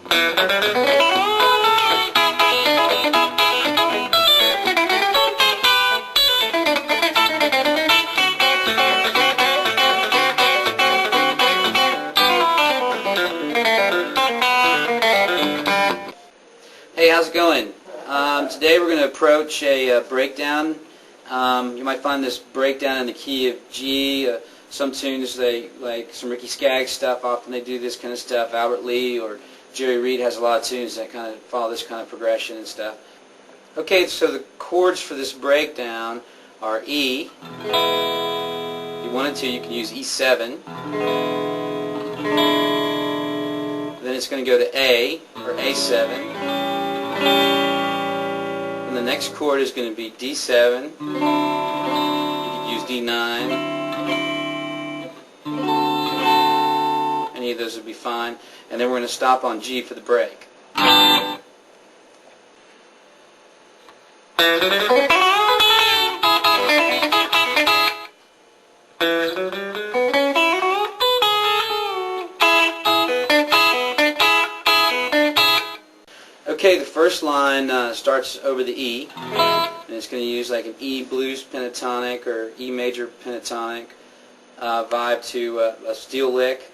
Hey, how's it going? Today we're going to approach a breakdown. You might find this breakdown in the key of G. Some tunes, like some Ricky Skaggs stuff, often they do this kind of stuff. Albert Lee or Jerry Reed has a lot of tunes that kind of follow this kind of progression and stuff. Okay, so the chords for this breakdown are E. If you wanted to, you can use E7. Then it's going to go to A, or A7. And the next chord is going to be D7. You could use D9. Any of those would be fine. And then we're going to stop on G for the break. Okay, the first line starts over the E, and it's going to use like an E blues pentatonic or E major pentatonic vibe to a steel lick.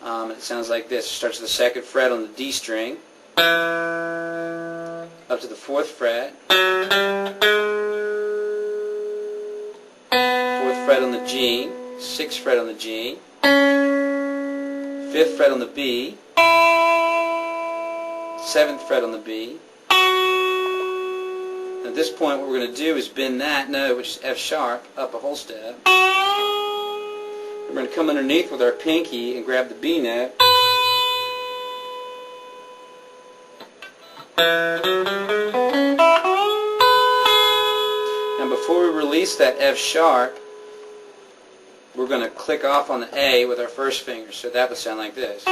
It sounds like this. It starts at the 2nd fret on the D string, up to the 4th fret, 4th fret on the G, 6th fret on the G, 5th fret on the B, 7th fret on the B. At this point what we're going to do is bend that note, which is F sharp, up a whole step. We're going to come underneath with our pinky and grab the B note. And before we release that F sharp, we're going to click off on the A with our first finger. So that would sound like this.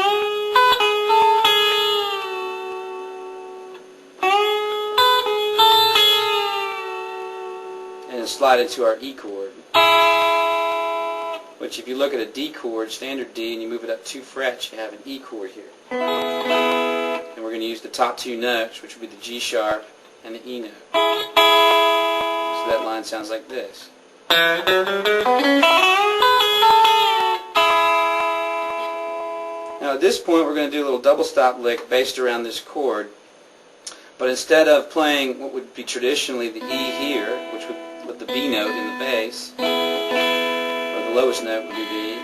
And slide into our E chord, which if you look at a D chord, standard D, and you move it up 2 frets, you have an E chord here. And we're going to use the top 2 notes, which would be the G sharp and the E note. So that line sounds like this. Now at this point we're going to do a little double stop lick based around this chord, but instead of playing what would be traditionally the E here, which would with the B note in the bass, or the lowest note would be B,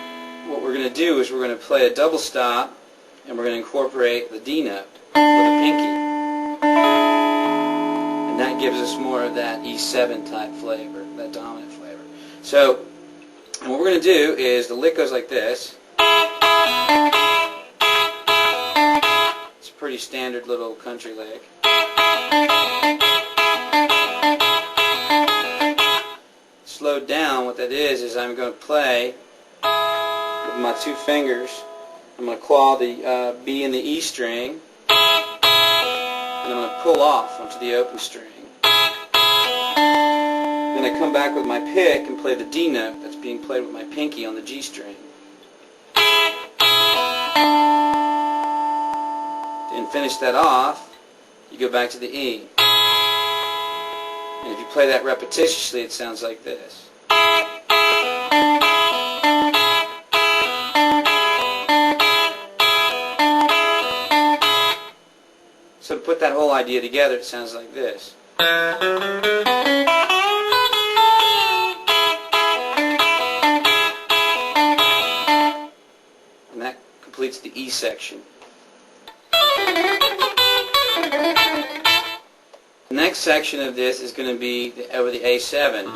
what we're going to do is we're going to play a double stop and we're going to incorporate the D note with a pinky. And that gives us more of that E7 type flavor, that dominant flavor. So, and what we're going to do is the lick goes like this. It's a pretty standard little country lick. Slowed down, what that is I'm going to play with my 2 fingers. I'm going to claw the B and the E string, and I'm going to pull off onto the open string. Then I come back with my pick and play the D note that's being played with my pinky on the G string. And finish that off, you go back to the E. And if you play that repetitiously, it sounds like this. So to put that whole idea together, it sounds like this. And that completes the E section. The next section of this is going to be over the A7.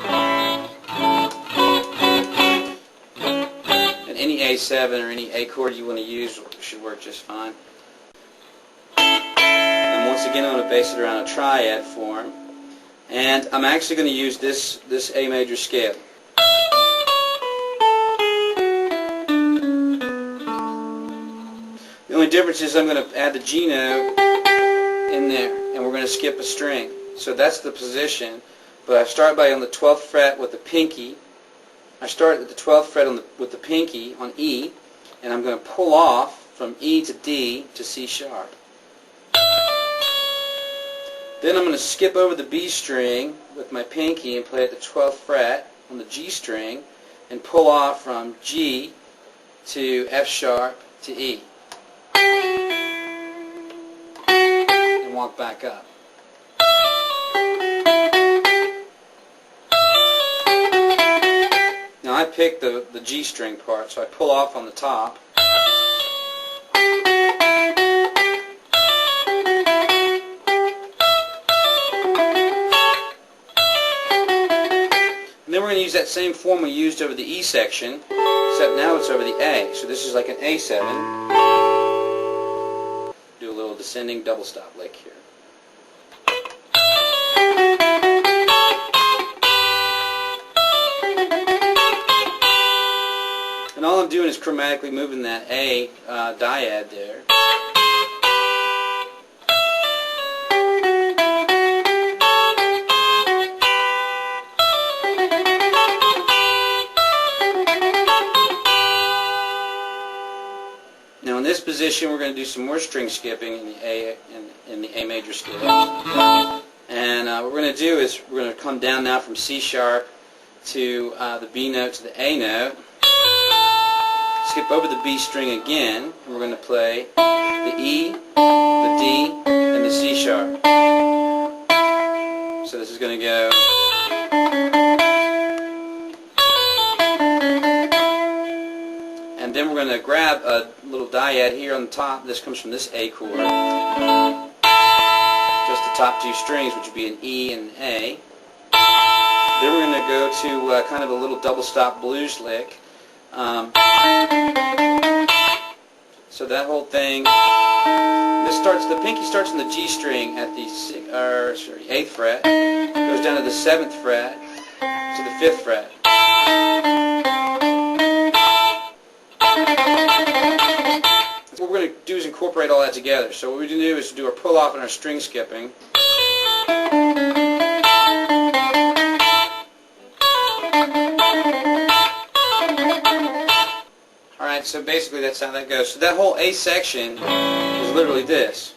And any A7 or any A chord you want to use should work just fine. And once again I'm going to base it around a triad form. And I'm actually going to use this A major scale. The only difference is I'm going to add the G note in there, and we're going to skip a string. So that's the position, but I start by on the 12th fret with the pinky. I start at the 12th fret with the pinky on E, and I'm going to pull off from E to D to C sharp. Then I'm going to skip over the B string with my pinky and play at the 12th fret on the G string and pull off from G to F sharp to E. And walk back up. Now I picked the G string part, so I pull off on the top. And then we're going to use that same form we used over the E section, except now it's over the A. So this is like an A7. Do a little descending double stop lick here. And all I'm doing is chromatically moving that A dyad there. Now in this position we're going to do some more string skipping in the A major scale. And what we're going to do is we're going to come down now from C sharp to the B note to the A note. Skip over the B string again, and we're going to play the E, the D, and the C sharp. So this is going to go. And then we're going to grab a little dyad here on the top. This comes from this A chord. Just the top two strings, which would be an E and an A. Then we're going to go to kind of a little double stop blues lick. So that whole thing, the pinky starts on the G string at the 8th fret, goes down to the 7th fret to the 5th fret. What we're going to do is incorporate all that together. So what we're going to do is do our pull off and our string skipping. Alright, so basically that's how that goes. So that whole A section is literally this.